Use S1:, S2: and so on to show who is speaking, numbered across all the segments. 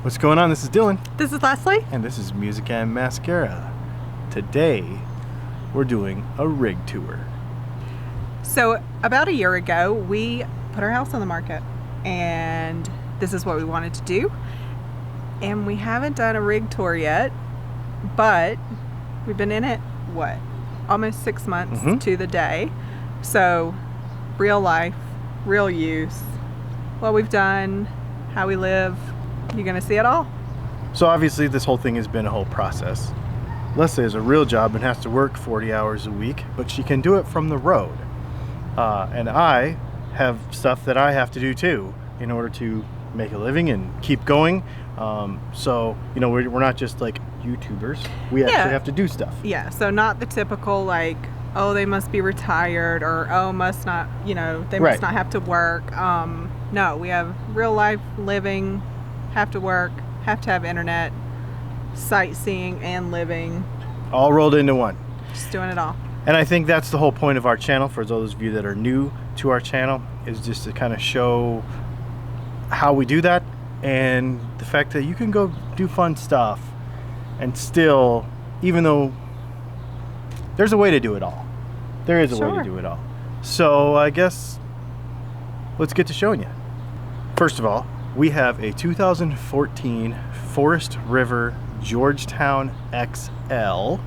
S1: What's going on? This is Dylan.
S2: This is Leslie.
S1: And this is Music and Mascara. Today, we're doing a rig tour.
S2: So about a year ago, we put our house on the market, and this is what we wanted to do. And we haven't done a rig tour yet, but we've been in it, almost 6 months to the day. So real life, real use, what we've done, how we live. You're gonna see it all.
S1: So obviously this whole thing has been a whole process. Leslie has a real job and has to work 40 hours a week, but she can do it from the road. And I have stuff that I have to do too in order to make a living and keep going. So, you know, we're not just like YouTubers. We actually have to do stuff.
S2: Yeah, so not the typical like, oh, they must be retired, or oh, must not, you know, they must not have to work. No, we have real life living, have to work, have to have internet, sightseeing and living.
S1: All rolled into one.
S2: Just doing it all.
S1: And I think that's the whole point of our channel, for those of you that are new to our channel, is just to kind of show how we do that, and the fact that you can go do fun stuff and still, even though there's a way to do it all. There is a way to do it all. So I guess let's get to showing you. First of all, we have a 2014 Forest River Georgetown XL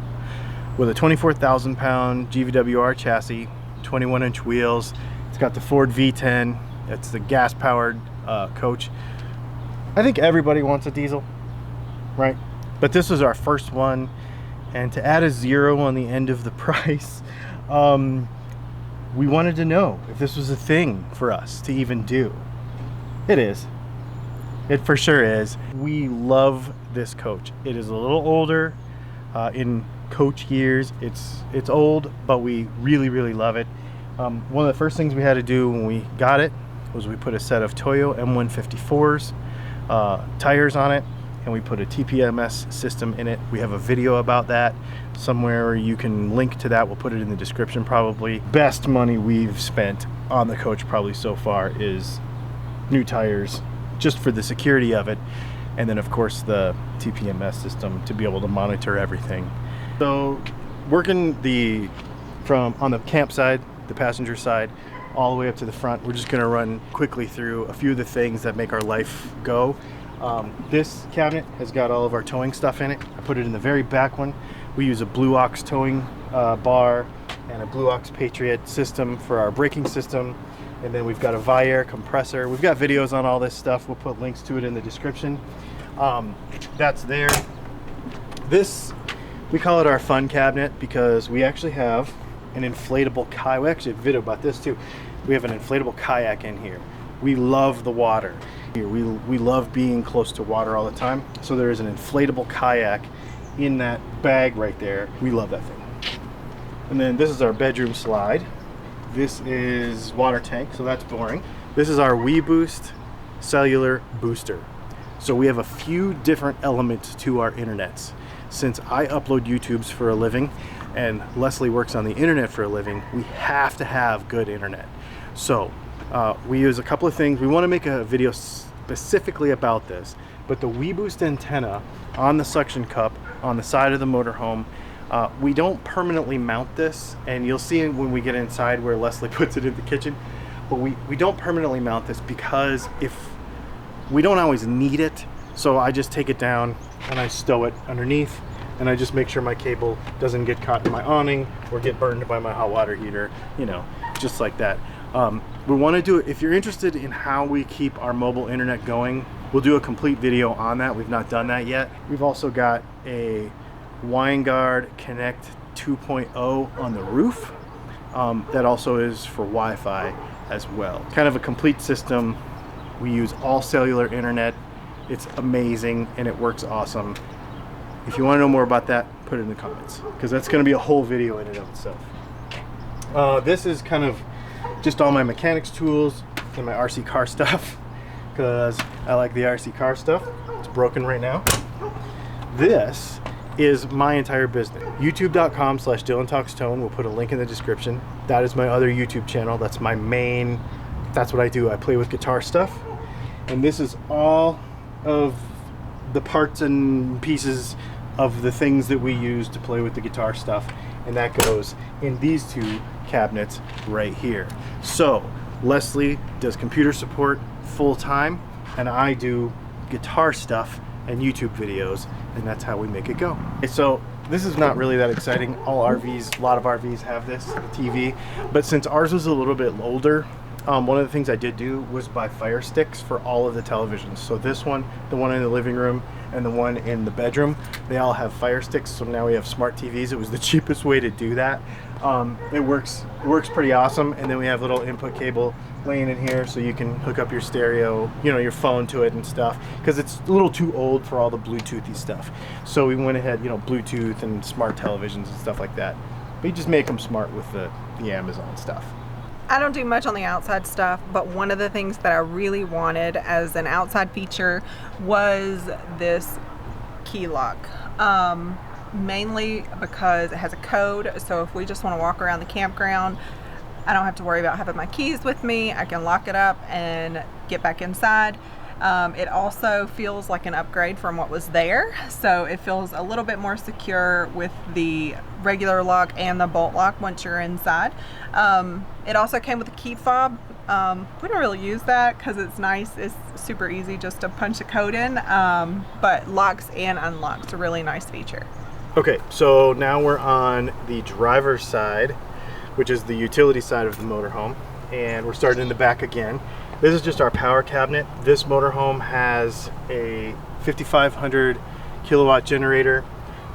S1: with a 24,000 pound GVWR chassis, 21-inch wheels. It's got the Ford V10. It's the gas powered coach. I think everybody wants a diesel, right? But this was our first one, and to add a zero on the end of the price, we wanted to know if this was a thing for us to even do. It is. It for sure is. We love this coach. It is a little older in coach years. It's old, but we really love it. One of the first things we had to do when we got it was we put a set of Toyo M154s tires on it, and we put a tpms system in it. We have a video about that somewhere. You can link to that. We'll put it in the description probably. Best money we've spent on the coach probably so far is new tires, just for the security of it, and then of course the tpms system to be able to monitor everything. So working from on the camp side, the passenger side, all the way up to the front, we're just going to run quickly through a few of the things that make our life go. This cabinet has got all of our towing stuff in it. I put it in the very back one. We use a Blue Ox towing bar and a Blue Ox Patriot system for our braking system. And then we've got a Viair compressor. We've got videos on all this stuff. We'll put links to it in the description. That's there. This, we call it our fun cabinet because we actually have an inflatable kayak. We actually have a video about this too. We have an inflatable kayak in here. We love the water. We love being close to water all the time. So there is an inflatable kayak in that bag right there. We love that thing. And then this is our bedroom slide. This is water tank, so that's boring. This is our WeBoost cellular booster. So we have a few different elements to our internets. Since I upload YouTubes for a living and Leslie works on the internet for a living, we have to have good internet. So we use a couple of things. We want to make a video specifically about this, but the WeBoost antenna on the suction cup on the side of the motorhome, we don't permanently mount this, and you'll see when we get inside where Leslie puts it in the kitchen, but we don't permanently mount this because if we don't always need it. So I just take it down and I stow it underneath, and I just make sure my cable doesn't get caught in my awning or get burned by my hot water heater, you know, just like that. We want to do it. If you're interested in how we keep our mobile internet going, we'll do a complete video on that. We've not done that yet. We've also got a WineGuard Connect 2.0 on the roof. That also is for Wi-Fi as well. Kind of a complete system. We use all cellular internet. It's amazing and it works awesome. If you want to know more about that, put it in the comments, because that's going to be a whole video in and of itself. This is kind of just all my mechanics tools and my RC car stuff, because I like the RC car stuff. It's broken right now. This is my entire business. YouTube.com/DylanTalksTone. We'll put a link in the description. That is my other YouTube channel. That's my main, that's what I do. I play with guitar stuff. And this is all of the parts and pieces of the things that we use to play with the guitar stuff, and that goes in these two cabinets right here. So Leslie does computer support full time, and I do guitar stuff and YouTube videos, and that's how we make it go. Okay, so this is not really that exciting. All RVs, a lot of RVs have this TV, but since ours was a little bit older, one of the things I did do was buy fire sticks for all of the televisions. So this one, the one in the living room, and the one in the bedroom, they all have fire sticks. So now we have smart TVs. It was the cheapest way to do that. It works pretty awesome. And then we have little input cable laying in here, so you can hook up your stereo, you know, your phone to it and stuff, because it's a little too old for all the Bluetoothy stuff. So we went ahead, you know, Bluetooth and smart televisions and stuff like that. But you just make them smart with the Amazon stuff.
S2: I don't do much on the outside stuff, but one of the things that I really wanted as an outside feature was this key lock. Mainly because it has a code, so if we just want to walk around the campground, I don't have to worry about having my keys with me. I can lock it up and get back inside. It also feels like an upgrade from what was there, so it feels a little bit more secure with the regular lock and the bolt lock once you're inside. It also came with a key fob. We don't really use that because it's nice. It's super easy just to punch a code in, but locks and unlocks, a really nice feature.
S1: Okay, so now we're on the driver's side, which is the utility side of the motorhome, and we're starting in the back again. This is just our power cabinet. This motorhome has a 5500 kilowatt generator,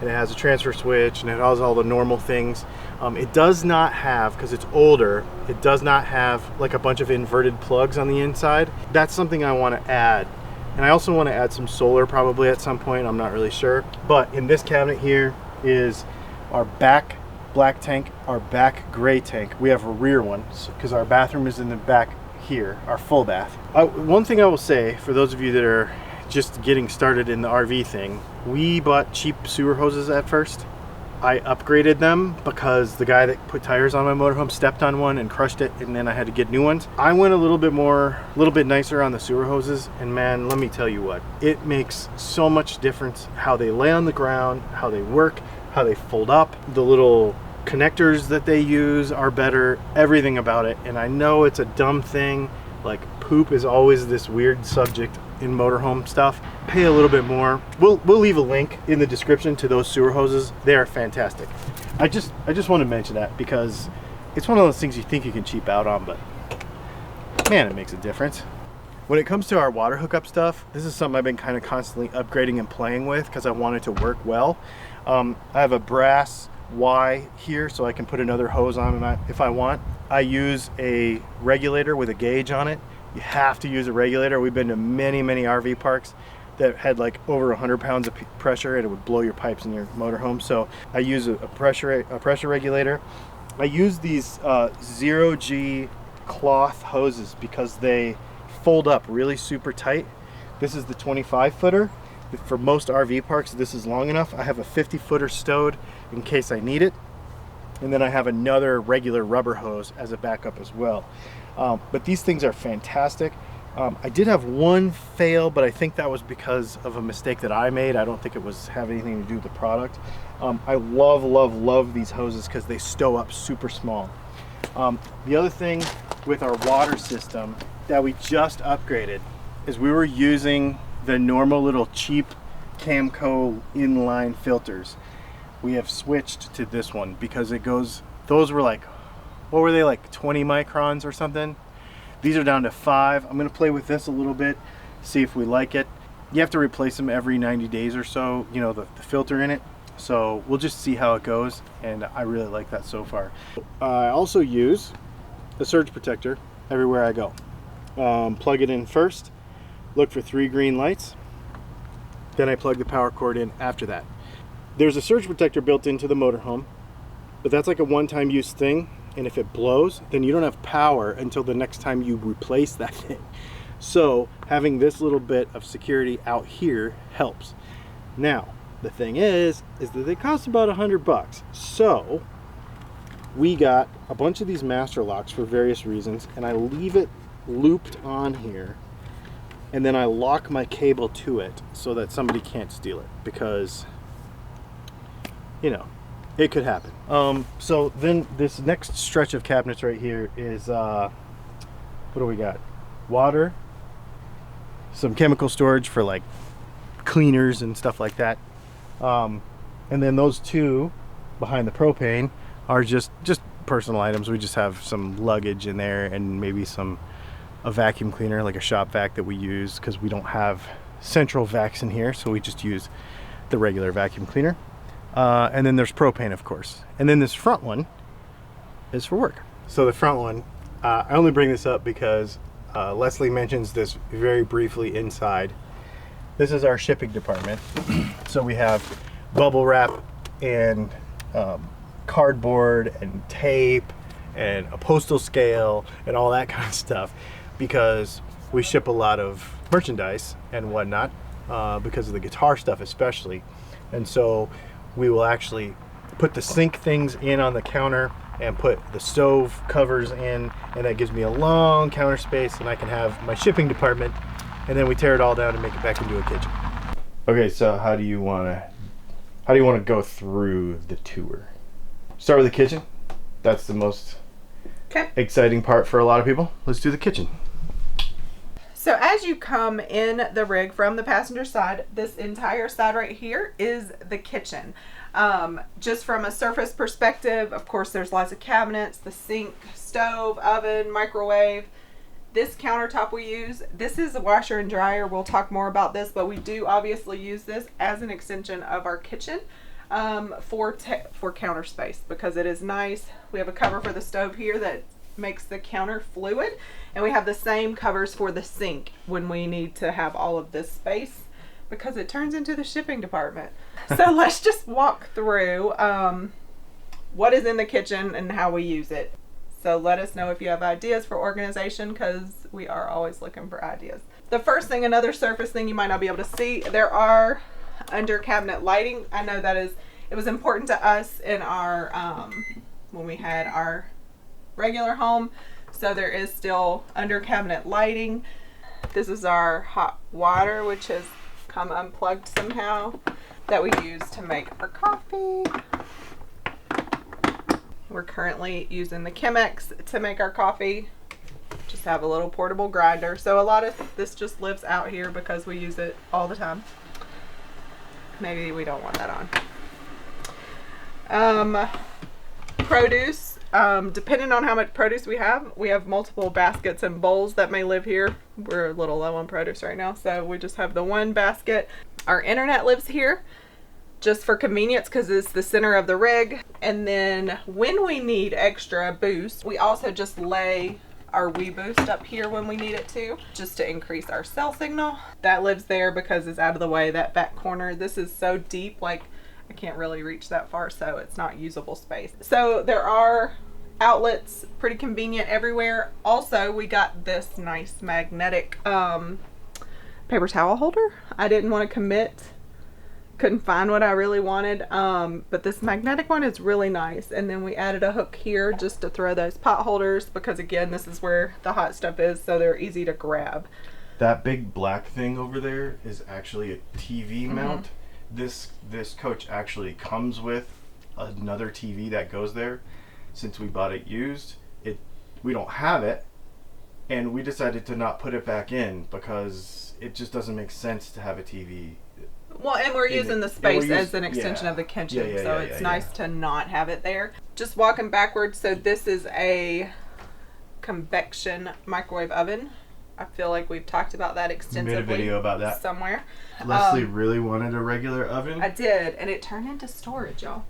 S1: and it has a transfer switch, and it has all the normal things. It does not have, because it's older, it does not have like a bunch of inverted plugs on the inside. That's something I want to add. And I also want to add some solar probably at some point, I'm not really sure. But in this cabinet here is our back black tank, our back gray tank. We have a rear one because our bathroom is in the back here, our full bath. One thing I will say for those of you that are just getting started in the RV thing, we bought cheap sewer hoses at first. I upgraded them because the guy that put tires on my motorhome stepped on one and crushed it, and then I had to get new ones. I went a little bit nicer on the sewer hoses, and man, let me tell you what, it makes so much difference how they lay on the ground, how they work, how they fold up. The little connectors that they use are better, everything about it. And I know it's a dumb thing, like poop is always this weird subject in motorhome stuff. Pay a little bit more. We'll leave a link in the description to those sewer hoses. They are fantastic. I just want to mention that because it's one of those things you think you can cheap out on, but man, it makes a difference. When it comes to our water hookup stuff, this is something I've been kind of constantly upgrading and playing with because I want it to work well. I have a brass Y here, so I can put another hose on if I want. I use a regulator with a gauge on it. You have to use a regulator. We've been to many RV parks that had like over 100 pounds of pressure, and it would blow your pipes in your motorhome. So I use a pressure regulator. I use these 0G cloth hoses because they fold up really super tight. This is the 25 footer. For most RV parks, this is long enough. I have a 50 footer stowed in case I need it. And then I have another regular rubber hose as a backup as well. But these things are fantastic. I did have one fail, but I think that was because of a mistake that I made. I don't think it have anything to do with the product. I love these hoses because they stow up super small. The other thing with our water system that we just upgraded is we were using the normal little cheap Camco inline filters. We have switched to this one because it goes, those were like, what were they, like 20 microns or something? These are down to 5. I'm gonna play with this a little bit, see if we like it. You have to replace them every 90 days or so, you know, the filter in it. So we'll just see how it goes, and I really like that so far. I also use a surge protector everywhere I go. Plug it in first, look for 3 green lights, then I plug the power cord in after that. There's a surge protector built into the motorhome, but that's like a one-time use thing, and if it blows, then you don't have power until the next time you replace that thing. So having this little bit of security out here helps. Now, the thing is that they cost about $100. So we got a bunch of these master locks for various reasons, and I leave it looped on here. and then I lock my cable to it so that somebody can't steal it, because, you know, it could happen. So then this next stretch of cabinets right here is, what do we got? Water, some chemical storage for like cleaners and stuff like that. And then those two behind the propane are just personal items. We just have some luggage in there, and maybe a vacuum cleaner, like a shop vac that we use, because we don't have central vacs in here, so we just use the regular vacuum cleaner. And then there's propane, of course. And then this front one is for work. So the front one, I only bring this up because Leslie mentions this very briefly inside. This is our shipping department. So we have bubble wrap and cardboard and tape and a postal scale and all that kind of stuff, because we ship a lot of merchandise and whatnot, because of the guitar stuff especially. And so we will actually put the sink things in on the counter and put the stove covers in, and that gives me a long counter space, and I can have my shipping department, and then we tear it all down and make it back into a kitchen. Okay, so how do you want to go through the tour? Start with the kitchen. That's the most exciting part for a lot of people. Let's do the kitchen.
S2: So as you come in the rig from the passenger side, this entire side right here is the kitchen. Just from a surface perspective, of course, there's lots of cabinets, the sink, stove, oven, microwave. This countertop we use, this is a washer and dryer. We'll talk more about this, but we do obviously use this as an extension of our kitchen for counter space, because it is nice. We have a cover for the stove here that makes the counter fluid, and we have the same covers for the sink when we need to have all of this space, because it turns into the shipping department. So let's just walk through what is in the kitchen and how we use it. So let us know if you have ideas for organization, because we are always looking for ideas. The first thing, another surface thing you might not be able to see, there are under cabinet lighting. I know that it was important to us in our when we had our regular home, so there is still under cabinet lighting. This is our hot water, which has come unplugged somehow, that we use to make our coffee. We're currently using the Chemex to make our coffee. Just have a little portable grinder, so a lot of this just lives out here because we use it all the time. Maybe we don't want that on. Produce. Depending on how much produce we have multiple baskets and bowls that may live here. We're a little low on produce right now, so we just have the one basket. Our internet lives here just for convenience, because it's the center of the rig. And then when we need extra boost, we also just lay our Wii Boost up here when we need it to, just to increase our cell signal. That lives there because it's out of the way, that back corner. This is so deep, like I can't really reach that far, so it's not usable space. So there are outlets, pretty convenient everywhere. Also, we got this nice magnetic paper towel holder. I didn't want to commit, couldn't find what I really wanted, but this magnetic one is really nice. And then we added a hook here just to throw those pot holders, because again, this is where the hot stuff is, so they're easy to grab.
S1: That big black thing over there is actually a TV mount. This coach actually comes with another TV that goes there. Since we bought it used, we don't have it, and we decided to not put it back in because it just doesn't make sense to have a TV.
S2: Well, and we're using the space as an extension of the kitchen, so it's nice to not have it there. Just walking backwards, so this is a convection microwave oven. I feel like we've talked about that extensively.
S1: You made a video about that
S2: somewhere.
S1: Leslie really wanted a regular oven.
S2: I did, and it turned into storage, y'all.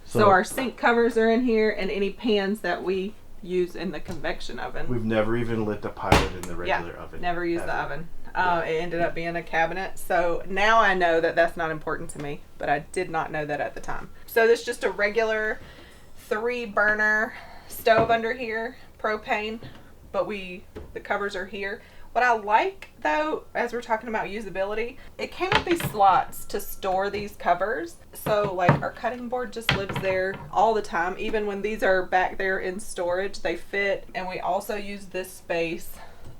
S2: So our sink covers are in here, and any pans that we use in the convection oven.
S1: We've never even lit the pilot in the regular oven.
S2: Never used the oven. It ended up being a cabinet. So now I know that that's not important to me, but I did not know that at the time. So this is just a regular 3-burner stove under here, propane, but the covers are here. What I like, though, as we're talking about usability, it came with these slots to store these covers. So like our cutting board just lives there all the time. Even when these are back there in storage, they fit. And we also use this space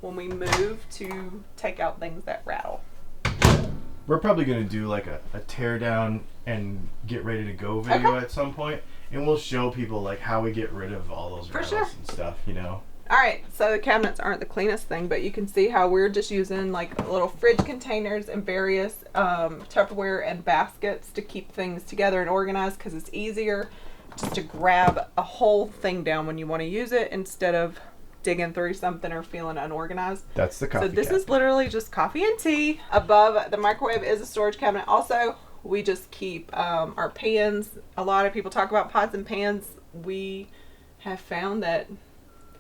S2: when we move to take out things that rattle.
S1: We're probably going to do like a tear down and get ready to go video at some point, and we'll show people like how we get rid of all those rattles and stuff, you know.
S2: All right, so the cabinets aren't the cleanest thing, but you can see how we're just using like little fridge containers and various Tupperware and baskets to keep things together and organized, because it's easier just to grab a whole thing down when you want to use it instead of digging through something or feeling unorganized.
S1: That's the coffee
S2: So this
S1: cabinet.
S2: is literally just coffee and tea. Above the microwave is a storage cabinet. Also, we just keep our pans. A lot of people talk about pots and pans. We have found that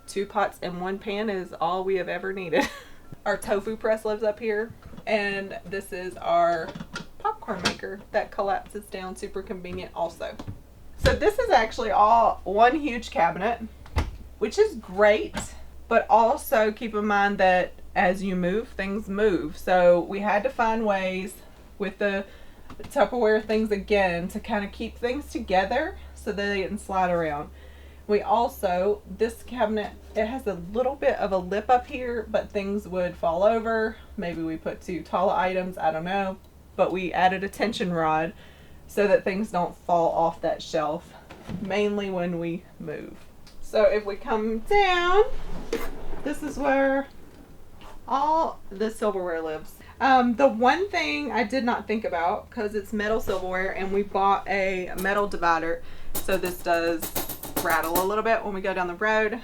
S2: 2 pots and 1 pan is all we have ever needed. Our tofu press lives up here, and this is our popcorn maker that collapses down, super convenient also. So this is actually all one huge cabinet, which is great, but also keep in mind that as you move, things move. So we had to find ways with the Tupperware things again to kind of keep things together so that they didn't slide around. We also, this cabinet, it has a little bit of a lip up here, but things would fall over. Maybe we put too tall items, I don't know. But we added a tension rod so that things don't fall off that shelf, mainly when we move. So if we come down, this is where all the silverware lives. The one thing I did not think about, because it's metal silverware and we bought a metal divider, so this does rattle a little bit when we go down the road.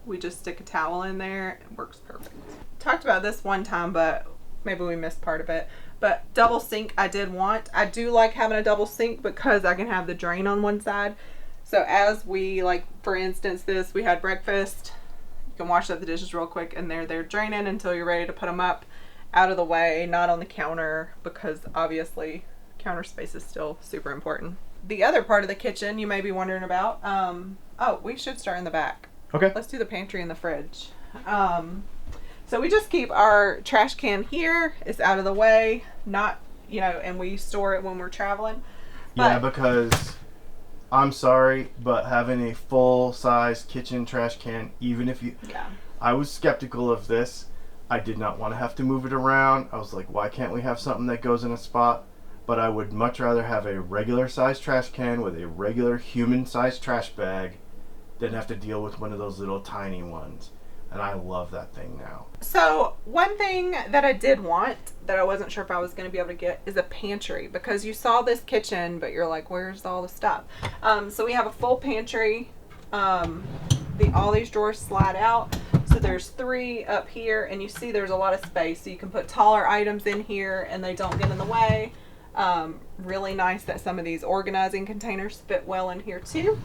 S2: We just stick a towel in there. It works perfect. Talked about this one time, but maybe we missed part of it. But double sink I did want. I do like having a double sink because I can have the drain on one side. So as we, like for instance this, we had breakfast. You can wash up the dishes real quick and they're draining until you're ready to put them up out of the way, not on the counter, because obviously counter space is still super important. The other part of the kitchen you may be wondering about, oh, we should start in the back.
S1: Okay.
S2: Let's do the pantry and the fridge. So we just keep our trash can here. It's out of the way, not, you know, and we store it when we're traveling.
S1: Yeah, because I'm sorry, but having a full-size kitchen trash can, even if you...
S2: Yeah.
S1: I was skeptical of this. I did not want to have to move it around. I was like, why can't we have something that goes in a spot? But I would much rather have a regular-sized trash can with a regular human-sized trash bag than have to deal with one of those little tiny ones. And I love that thing now.
S2: So one thing that I did want that I wasn't sure if I was going to be able to get is a pantry, because you saw this kitchen but you're like, where's all the stuff? So we have a full pantry. All these drawers slide out, so there's 3 up here, and you see there's a lot of space, so you can put taller items in here and they don't get in the way. Really nice that some of these organizing containers fit well in here too.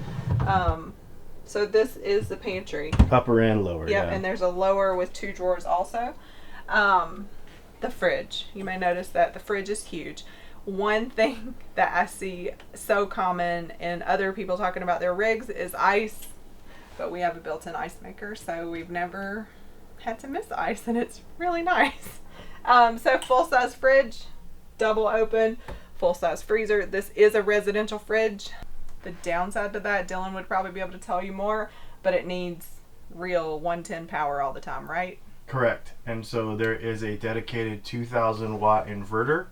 S2: So this is the pantry.
S1: Upper and lower.
S2: Yep,
S1: yeah.
S2: and there's a lower with 2 drawers also. The fridge. You may notice that the fridge is huge. One thing that I see so common in other people talking about their rigs is ice, but we have a built-in ice maker, so we've never had to miss ice, and it's really nice. So full-size fridge, double open, full-size freezer. This is a residential fridge. The downside to that, Dylan would probably be able to tell you more, but it needs real 110 power all the time, right?
S1: Correct. And so there is a dedicated 2,000 watt inverter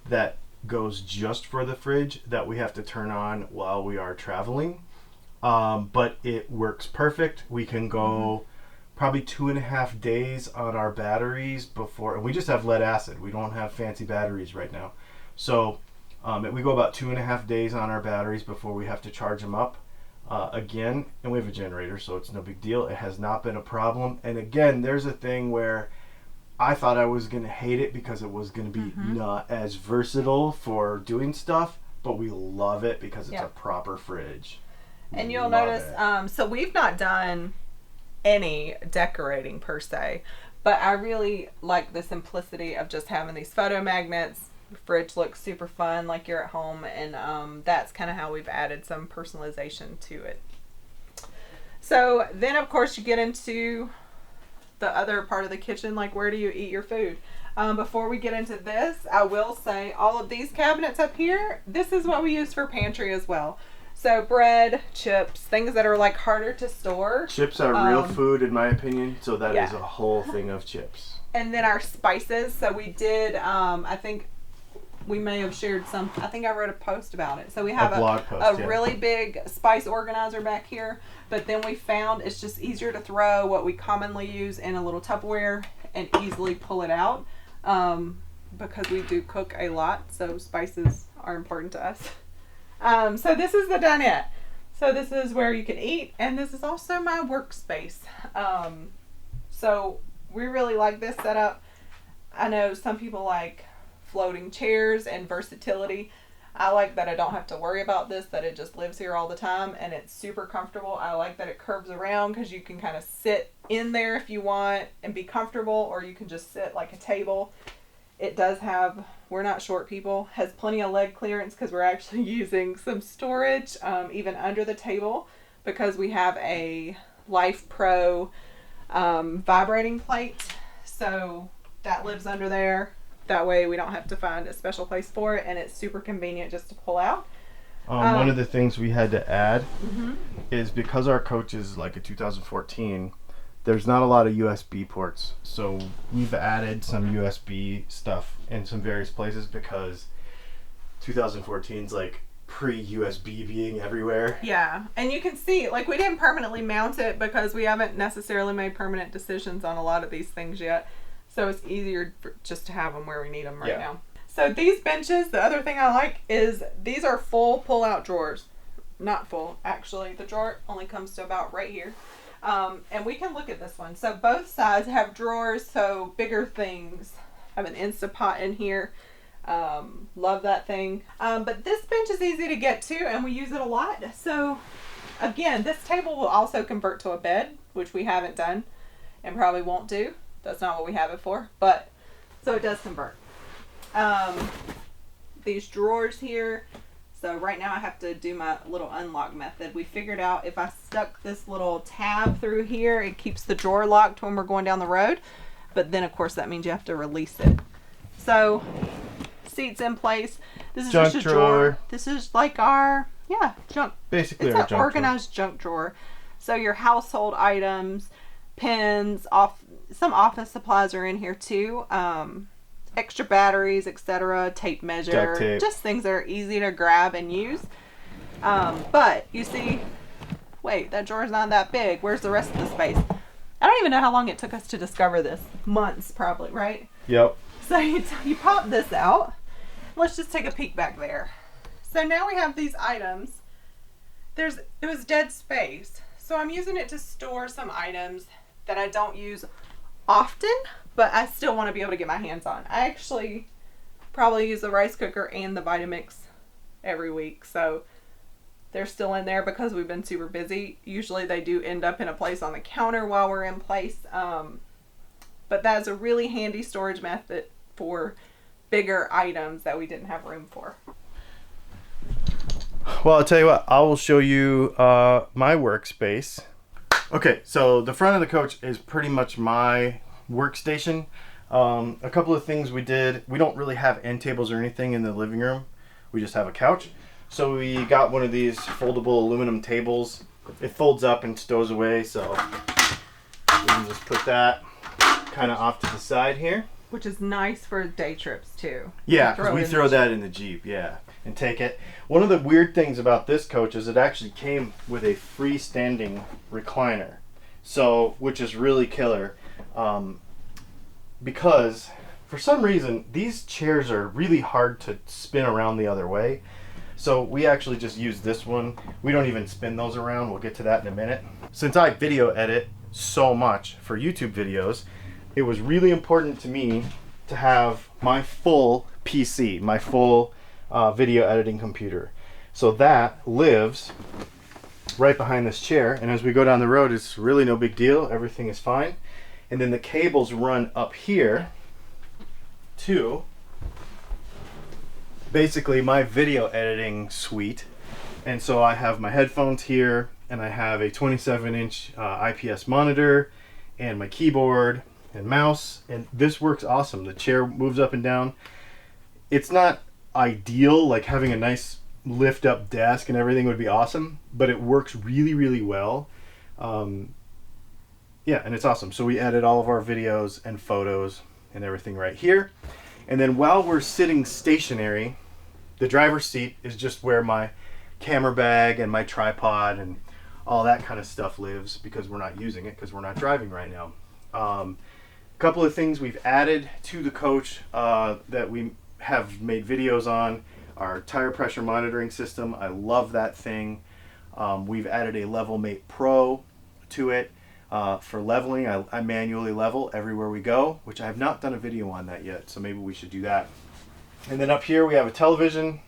S1: that goes just for the fridge that we have to turn on while we are traveling. But it works perfect. We can go probably 2.5 days on our batteries before, and we just have lead acid. We don't have fancy batteries right now. So we go about 2.5 days on our batteries before we have to charge them up again, and we have a generator, so it's no big deal. It has not been a problem. And again, there's a thing where I thought I was going to hate it because it was going to be not as versatile for doing stuff, but we love it because it's a proper fridge.
S2: And you'll notice, so we've not done any decorating per se, but I really like the simplicity of just having these photo magnets. The fridge looks super fun, like you're at home, and that's kind of how we've added some personalization to it. So then, of course, you get into the other part of the kitchen, like where do you eat your food? Before we get into this, I will say all of these cabinets up here, this is what we use for pantry as well. So bread, chips, things that are like harder to store.
S1: Chips are real food in my opinion, so that is
S2: Yeah.
S1: a whole thing of chips.
S2: And then our spices. So we did, I think we may have shared some, I think I wrote a post about it. So we have
S1: blog post, yeah.
S2: really big spice organizer back here. But then we found it's just easier to throw what we commonly use in a little Tupperware and easily pull it out. Because we do cook a lot, so spices are important to us. So this is the dinette. So this is where you can eat, and this is also my workspace. So we really like this setup. I know some people like floating chairs and versatility. I like that I don't have to worry about this, that it just lives here all the time, and it's super comfortable. I like that it curves around because you can kind of sit in there if you want and be comfortable, or you can just sit like a table. It does have, we're not short people, has plenty of leg clearance because we're actually using some storage even under the table because we have a Life Pro vibrating plate. So that lives under there. That way we don't have to find a special place for it, and it's super convenient just to pull out.
S1: One of the things we had to add is because our coach is like a 2014, there's not a lot of USB ports, so we've added some USB stuff in some various places because 2014's like pre-USB being everywhere.
S2: Yeah, and you can see, like, we didn't permanently mount it because we haven't necessarily made permanent decisions on a lot of these things yet, so it's easier just to have them where we need them right now. So these benches, the other thing I like is these are full pull-out drawers. Not full, actually. The drawer only comes to about right here. And we can look at this one. So both sides have drawers, so bigger things. I have an Instapot in here. Love that thing. But this bench is easy to get to, and we use it a lot. So again, this table will also convert to a bed, which we haven't done and probably won't do. That's not what we have it for, but so it does convert. These drawers here. So right now I have to do my little unlock method. We figured out if I stuck this little tab through here, it keeps the drawer locked when we're going down the road. But then of course that means you have to release it. So seats in place. This is
S1: Junk
S2: just a
S1: drawer.
S2: drawer. This is like our, junk.
S1: Basically
S2: It's
S1: our
S2: an
S1: junk
S2: organized junk drawer. So your household items, pens, some office supplies are in here too. Extra batteries, etc., tape measure,
S1: Duct tape.
S2: just things that are easy to grab and use. But you see, wait, that drawer's not that big. Where's the rest of the space? I don't even know how long it took us to discover this. Months, probably, right?
S1: Yep.
S2: So you pop this out. Let's just take a peek back there. So now we have these items. It was dead space. So I'm using it to store some items that I don't use often, but I still want to be able to get my hands on. I actually probably use the rice cooker and the Vitamix every week, so they're still in there because we've been super busy. Usually they do end up in a place on the counter while we're in place, but that is a really handy storage method for bigger items that we didn't have room for.
S1: Well, I'll tell you what, I will show you my workspace. Okay, so the front of the coach is pretty much my workstation. A couple of things we did, we don't really have end tables or anything in the living room. We just have a couch. So we got one of these foldable aluminum tables. It folds up and stows away, so we can just put that kind of off to the side here.
S2: Which is nice for day trips too.
S1: Yeah, because we throw that in the Jeep, yeah, and take it. One of the weird things about this coach is it actually came with a freestanding recliner, so which is really killer, because for some reason these chairs are really hard to spin around the other way. So we actually just use this one. We don't even spin those around. We'll get to that in a minute. Since I video edit so much for YouTube videos, it was really important to me to have my full PC, my full video editing computer. So that lives right behind this chair, and as we go down the road, it's really no big deal. Everything is fine. And then the cables run up here to basically my video editing suite. And so I have my headphones here, and I have a 27-inch IPS monitor, and my keyboard and mouse, and this works awesome. The chair moves up and down. It's not ideal, like having a nice lift up desk and everything would be awesome, but it works really, really well. Yeah, and it's awesome. So we edit all of our videos and photos and everything right here. And then while we're sitting stationary, the driver's seat is just where my camera bag and my tripod and all that kind of stuff lives, because we're not using it because we're not driving right now. A couple of things we've added to the coach that we have made videos on: our tire pressure monitoring system. I love that thing. We've added a Level Mate Pro to it. For leveling, I manually level everywhere we go, which I have not done a video on that yet, so maybe we should do that. And then up here we have a television,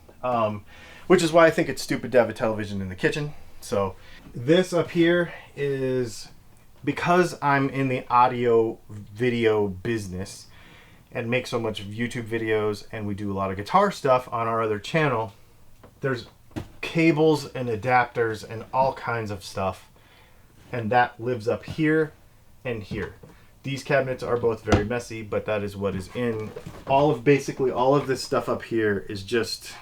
S1: which is why I think it's stupid to have a television in the kitchen. So this up here is, because I'm in the audio video business and make so much YouTube videos, and we do a lot of guitar stuff on our other channel, there's cables and adapters and all kinds of stuff, and that lives up here and here. These cabinets are both very messy, but that is what is in basically all of this stuff up here is just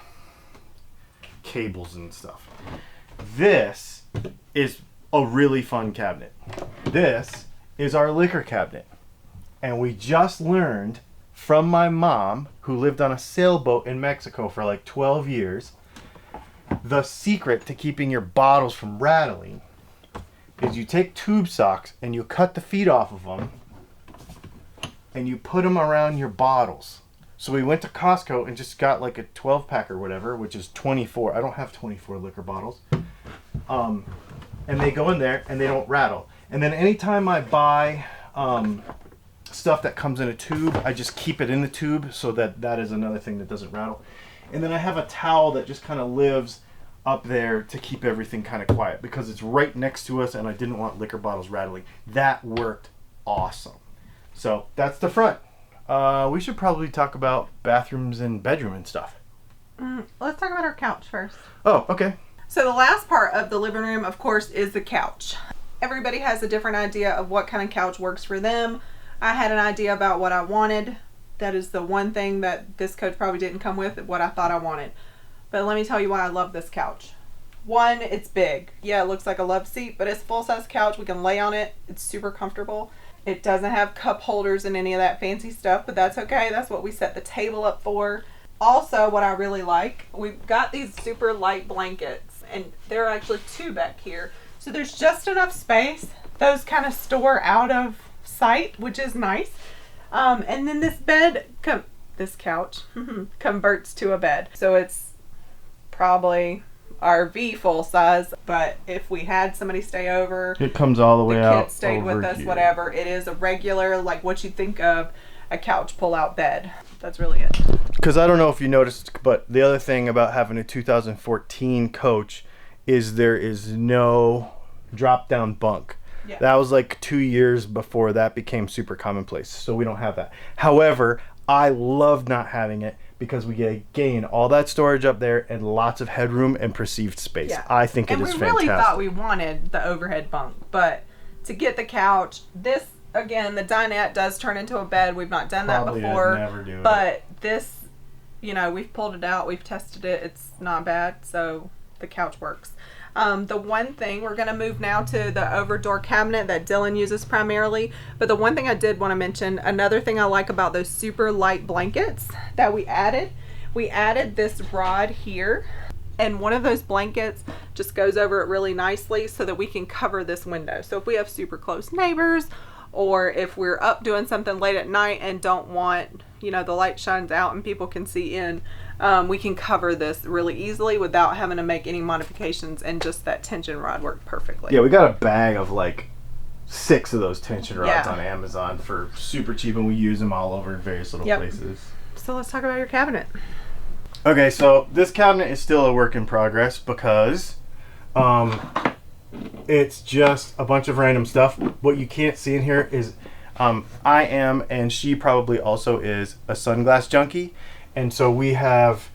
S1: cables and stuff. This is a really fun cabinet. This is our liquor cabinet, and we just learned from my mom, who lived on a sailboat in Mexico for like 12 years, the secret to keeping your bottles from rattling is you take tube socks and you cut the feet off of them and you put them around your bottles. So we went to Costco and just got like a 12-pack or whatever, which is 24. I don't have 24 liquor bottles. And they go in there and they don't rattle. And then anytime I buy stuff that comes in a tube, I just keep it in the tube, so that is another thing that doesn't rattle. And then I have a towel that just kind of lives up there to keep everything kind of quiet, because it's right next to us and I didn't want liquor bottles rattling. That worked awesome. So that's the front. We should probably talk about bathrooms and bedroom and stuff.
S2: Let's talk about our couch first.
S1: Oh, okay.
S2: So the last part of the living room, of course, is the couch. Everybody has a different idea of what kind of couch works for them. I had an idea about what I wanted. That is the one thing that this coach probably didn't come with, what I thought I wanted. But let me tell you why I love this couch. One, it's big. Yeah, it looks like a love seat, but it's a full-size couch. We can lay on it. It's super comfortable. It doesn't have cup holders and any of that fancy stuff, but that's okay. That's what we set the table up for. Also, what I really like, we've got these super light blankets, and there are actually two back here. So there's just enough space. Those kind of store out of sight, which is nice. And then this couch converts to a bed. So it's probably RV full size, but if we had somebody stay over,
S1: it comes all the way out.
S2: The kids stayed with us, whatever. It is a regular, like what you think of a couch pull-out bed. That's really it.
S1: Because I don't know if you noticed, but the other thing about having a 2014 coach is there is no drop-down bunk.
S2: Yeah.
S1: That was like 2 years before that became super commonplace, so we don't have that. However, I love not having it, because we gain all that storage up there and lots of headroom and perceived space. Yeah. I think it is fantastic.
S2: And we really thought we wanted the overhead bunk, but to get the couch, this, again, the dinette does turn into a bed. We've not done that before.
S1: Never do
S2: but this, we've pulled it out. We've tested it. It's not bad, so the couch works. The one thing, we're going to move now to the over-door cabinet that Dylan uses primarily. But the one thing I did want to mention, another thing I like about those super light blankets that we added this rod here. And one of those blankets just goes over it really nicely so that we can cover this window. So if we have super close neighbors, or if we're up doing something late at night and don't want, the light shines out and people can see in, we can cover this really easily without having to make any modifications, and just that tension rod worked perfectly.
S1: Yeah, we got a bag of like 6 of those tension rods on Amazon for super cheap, and we use them all over in various little places.
S2: So let's talk about your cabinet.
S1: Okay, so this cabinet is still a work in progress, because it's just a bunch of random stuff. What you can't see in here is I am, and she probably also is, a sunglass junkie. And so we have,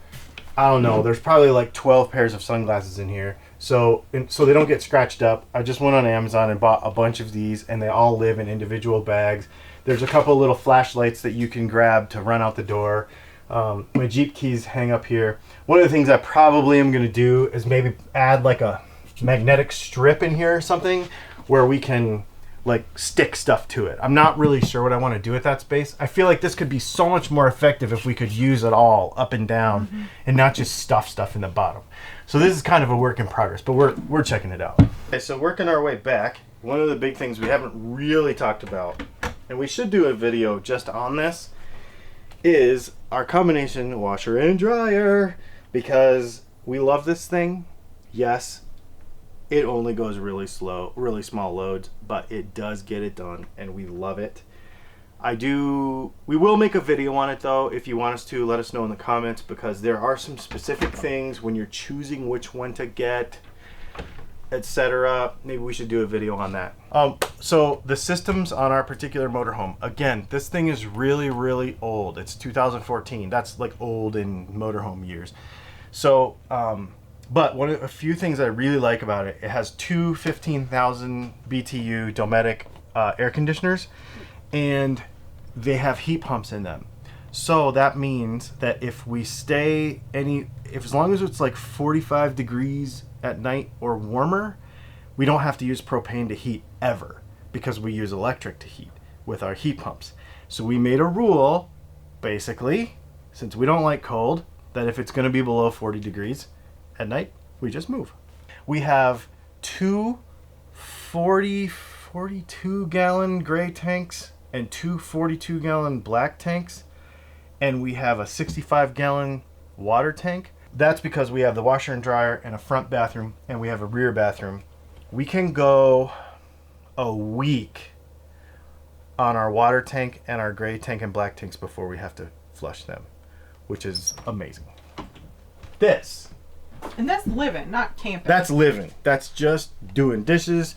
S1: I don't know, there's probably like 12 pairs of sunglasses in here. So they don't get scratched up. I just went on Amazon and bought a bunch of these, and they all live in individual bags. There's a couple little flashlights that you can grab to run out the door. My Jeep keys hang up here. One of the things I probably am going to do is maybe add like a magnetic strip in here or something where we can like stick stuff to it. I'm not really sure what I want to do with that space. I feel like this could be so much more effective if we could use it all up and down and not just stuff in the bottom. So this is kind of a work in progress, but we're checking it out. Okay, so working our way back, one of the big things we haven't really talked about, and we should do a video just on this, is our combination washer and dryer, because we love this thing. Yes, it only goes really slow, really small loads, but it does get it done and we love it. We will make a video on it though. If you want us to, let us know in the comments, because there are some specific things when you're choosing which one to get, etc. Maybe we should do a video on that. So the systems on our particular motorhome, again, this thing is really old. It's 2014. That's like old in motorhome years. So but a few things I really like about it, it has two 15,000 BTU Dometic air conditioners, and they have heat pumps in them. So that means that if we stay as long as it's like 45 degrees at night or warmer, we don't have to use propane to heat ever, because we use electric to heat with our heat pumps. So we made a rule, basically, since we don't like cold, that if it's going to be below 40 degrees at night, we just move. We have two 42 gallon gray tanks and two 42 gallon black tanks, and we have a 65 gallon water tank. That's because we have the washer and dryer and a front bathroom, and we have a rear bathroom. We can go a week on our water tank and our gray tank and black tanks before we have to flush them, which is amazing.
S2: And that's living, not camping.
S1: That's living. That's just doing dishes.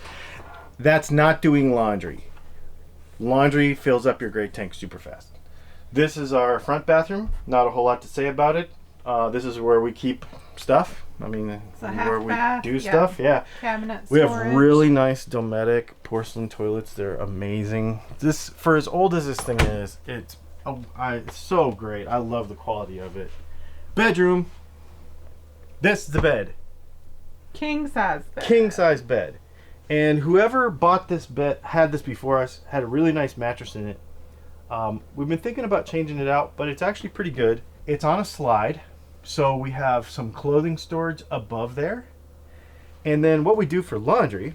S1: That's not doing laundry. Laundry fills up your gray tank super fast. This is our front bathroom. Not a whole lot to say about it. This is where we keep stuff. I mean, where we do stuff. Yeah.
S2: Cabinet
S1: we
S2: storage.
S1: have really nice Dometic porcelain toilets. They're amazing. This, for as old as this thing is, it's so great. I love the quality of it. Bedroom. This is the bed.
S2: King size bed.
S1: King size bed. And whoever bought this bed, had this before us, had a really nice mattress in it. We've been thinking about changing it out, but it's actually pretty good. It's on a slide, so we have some clothing storage above there. And then what we do for laundry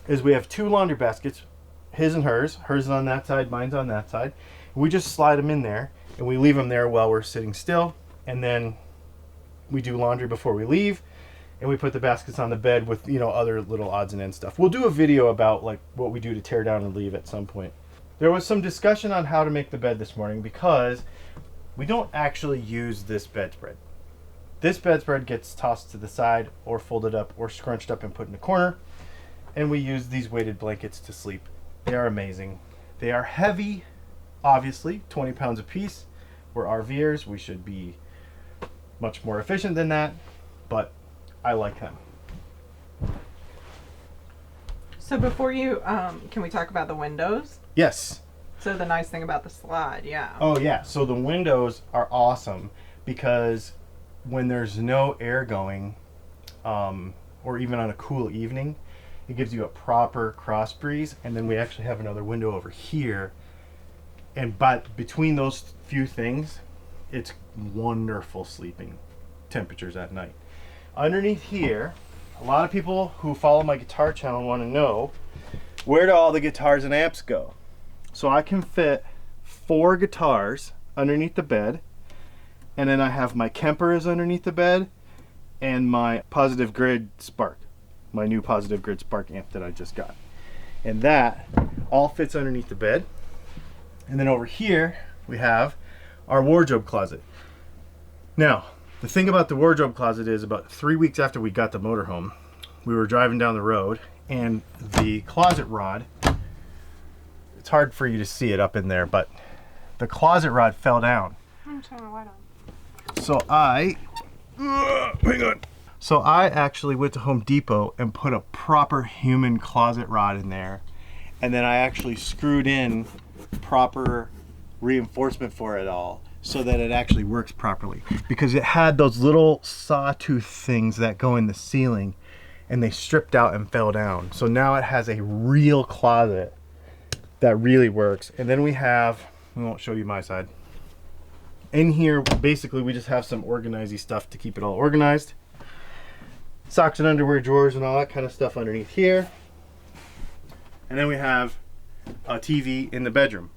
S1: is we have two laundry baskets, his and hers. Hers is on that side, mine's on that side. We just slide them in there, and we leave them there while we're sitting still. And then we do laundry before we leave, and we put the baskets on the bed with, other little odds and ends stuff. We'll do a video about like what we do to tear down and leave at some point. There was some discussion on how to make the bed this morning, because we don't actually use this bedspread. This bedspread gets tossed to the side or folded up or scrunched up and put in a corner, and we use these weighted blankets to sleep. They are amazing. They are heavy, obviously, 20 pounds a piece. We're RVers. We should be much more efficient than that, but I like them.
S2: So before you, can we talk about the windows?
S1: Yes.
S2: So the nice thing about the slide, yeah.
S1: Oh yeah, so the windows are awesome, because when there's no air going, or even on a cool evening, it gives you a proper cross breeze. And then we actually have another window over here, and between those few things, it's wonderful sleeping temperatures at night. Underneath here, a lot of people who follow my guitar channel want to know, where do all the guitars and amps go? So I can fit 4 guitars underneath the bed, and then I have my Kemper is underneath the bed, and my Positive Grid Spark, my new Positive Grid Spark amp that I just got. And that all fits underneath the bed. And then over here we have our wardrobe closet. Now, the thing about the wardrobe closet is, about 3 weeks after we got the motorhome, we were driving down the road, and the closet rod, it's hard for you to see it up in there, but the closet rod fell down.
S2: I'm turning the light on.
S1: So hang on. So I actually went to Home Depot and put a proper human closet rod in there, and then I actually screwed in proper reinforcement for it all, so that it actually works properly, because it had those little sawtooth things that go in the ceiling and they stripped out and fell down. So now it has a real closet that really works. And then we won't show you my side. In here, basically, we just have some organizing stuff to keep it all organized. Socks and underwear drawers and all that kind of stuff underneath here. And then we have a TV in the bedroom.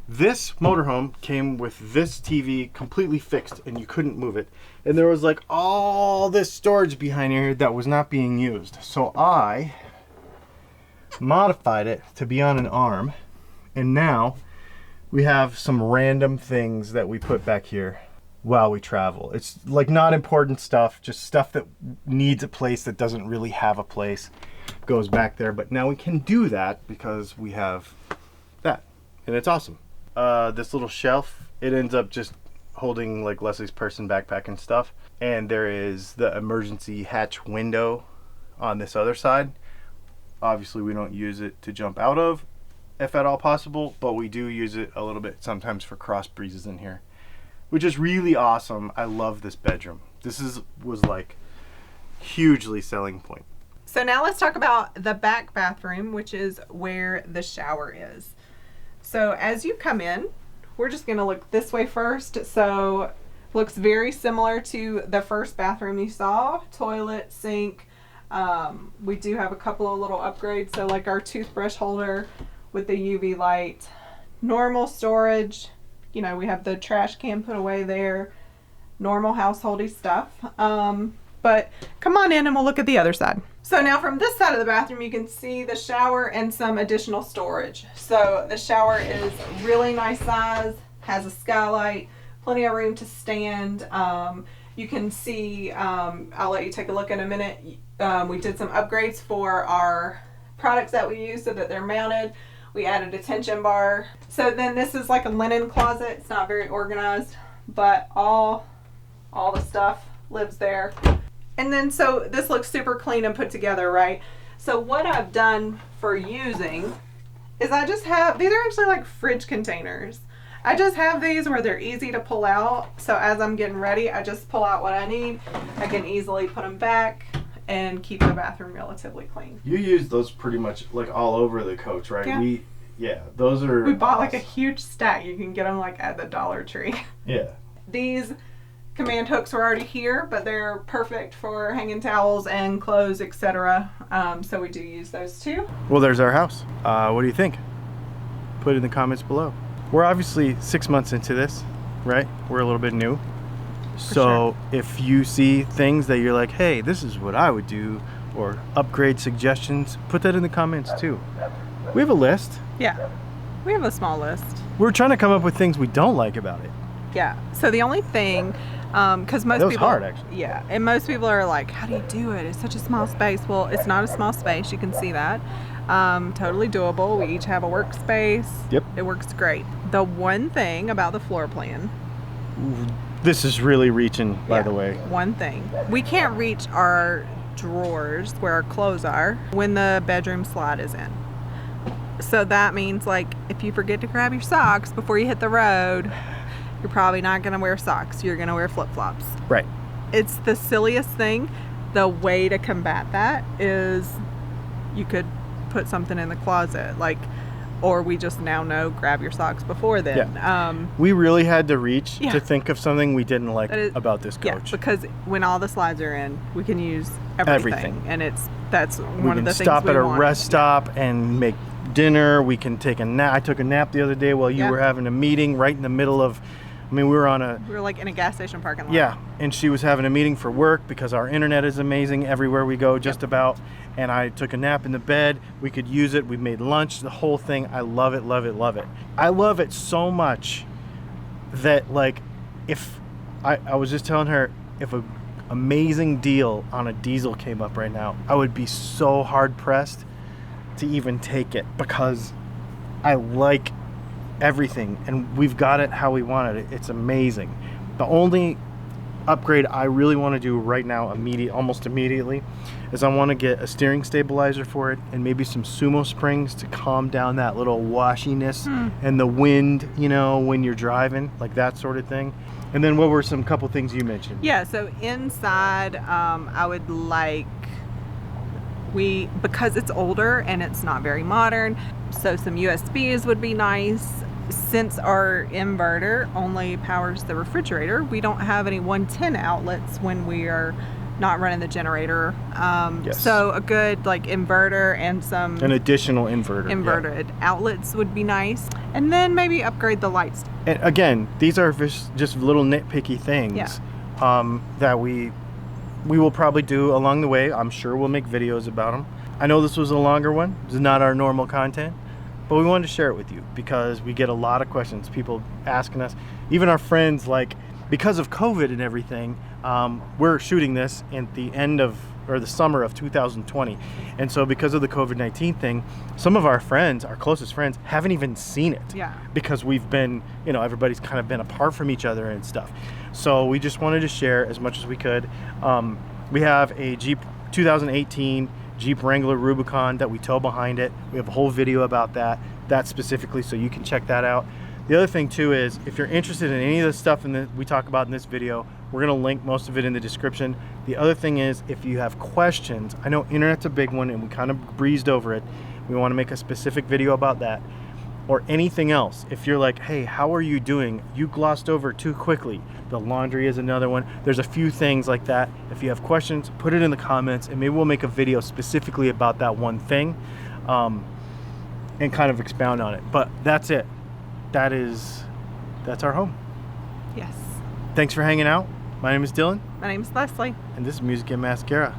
S1: This motorhome came with this TV completely fixed and you couldn't move it. And there was like all this storage behind here that was not being used. So I modified it to be on an arm. And now we have some random things that we put back here while we travel. It's like not important stuff, just stuff that needs a place that doesn't really have a place goes back there. But now we can do that because we have that, and it's awesome. This little shelf, it ends up just holding like Leslie's purse and backpack and stuff. And there is the emergency hatch window on this other side. Obviously we don't use it to jump out of, if at all possible, but we do use it a little bit sometimes for cross breezes in here, which is really awesome. I love this bedroom. Was like hugely selling point.
S2: So now let's talk about the back bathroom, which is where the shower is. So as you come in, we're just gonna look this way first. So looks very similar to the first bathroom you saw. Toilet, sink. We do have a couple of little upgrades. So like our toothbrush holder with the UV light, normal storage. You know, we have the trash can put away there, normal householdy stuff. But come on in and we'll look at the other side. So now from this side of the bathroom, you can see the shower and some additional storage. So the shower is really nice size, has a skylight, plenty of room to stand. You can see, I'll let you take a look in a minute. We did some upgrades for our products that we use so that they're mounted. We added a tension bar. So then this is like a linen closet. It's not very organized, but all the stuff lives there. And then so this looks super clean and put together, right? So what I've done for using is I just have, these are actually like fridge containers. I just have these where they're easy to pull out. So as I'm getting ready, I just pull out what I need. I can easily put them back and keep the bathroom relatively clean.
S1: You use those pretty much like all over the coach, right?
S2: Yeah.
S1: Those are
S2: We bought
S1: awesome.
S2: like a huge stack. You can get them like at the Dollar Tree.
S1: Yeah.
S2: These command hooks were already here, but they're perfect for hanging towels and clothes, etc. So we do use those too.
S1: Well, there's our house. What do you think? Put it in the comments below. We're obviously 6 months into this, right? We're a little bit new. So if you see things that you're like, hey, this is what I would do, or upgrade suggestions, put that in the comments too. We have a list.
S2: Yeah, we have a small list.
S1: We're trying to come up with things we don't like about it.
S2: Yeah, so the only thing, because most
S1: That was
S2: people,
S1: hard, actually.
S2: Yeah, and most people are like, how do you do it? It's such a small space. Well, it's not a small space. You can see that. Totally doable. We each have a workspace.
S1: Yep.
S2: It works great. The one thing about the floor plan.
S1: This is really reaching, by the way.
S2: One thing. We can't reach our drawers where our clothes are when the bedroom slide is in. So that means like if you forget to grab your socks before you hit the road, you're probably not going to wear socks. You're going to wear flip-flops.
S1: Right.
S2: It's the silliest thing. The way to combat that is you could put something in the closet, like, or we just now know grab your socks before then.
S1: Yeah. We really had to reach
S2: Yeah.
S1: to think of something we didn't like about this
S2: Yeah,
S1: coach.
S2: because when all the slides are in, we can use everything. And that's one of the things we
S1: stop at a
S2: want.
S1: rest stop and make dinner. We can take a nap. I took a nap the other day while you were having a meeting right in the middle of, I mean, we were like in a gas station parking lot. Yeah, and she was having a meeting for work because our internet is amazing everywhere we go, just about. And I took a nap in the bed. We could use it. We made lunch, the whole thing. I love it, love it, love it. I love it so much that, like, if I was just telling her, if an amazing deal on a diesel came up right now, I would be so hard pressed to even take it because I like everything and we've got it how we wanted it. It's amazing. The only upgrade I really want to do right now, almost immediately, is I want to get a steering stabilizer for it and maybe some sumo springs to calm down that little washiness and the wind, you know, when you're driving, like that sort of thing. And then what were some couple things you mentioned?
S2: Yeah, so inside, I would like, because it's older and it's not very modern, so some USBs would be nice. Since our inverter only powers the refrigerator, we don't have any 110 outlets when we are not running the generator.
S1: Yes.
S2: So a good like inverter and some
S1: an additional inverted
S2: outlets would be nice. And then maybe upgrade the lights.
S1: And again, these are just little nitpicky things that we will probably do along the way. I'm sure we'll make videos about them. I know this was a longer one. This is not our normal content, but we wanted to share it with you because we get a lot of questions, people asking us, even our friends, like, because of COVID and everything, we're shooting this at the end of, or the summer of 2020. And so because of the COVID-19 thing, some of our friends, our closest friends, haven't even seen it.
S2: Yeah.
S1: Because we've been, you know, everybody's kind of been apart from each other and stuff. So we just wanted to share as much as we could. We have a Jeep 2018 Jeep Wrangler Rubicon that we tow behind it. We have a whole video about that specifically, so you can check that out. The other thing too is, if you're interested in any of the stuff we talk about in this video, we're going to link most of it in the description. The other thing is, if you have questions, I know internet's a big one and we kind of breezed over it. We want to make a specific video about that, or anything else. If you're like, hey, how are you doing? You glossed over too quickly. The laundry is another one. There's a few things like that. If you have questions, put it in the comments and maybe we'll make a video specifically about that one thing, and kind of expound on it. But that's it. That's our home.
S2: Yes.
S1: Thanks for hanging out. My name is Dylan.
S2: My name is Leslie.
S1: And this is Music and Mascara.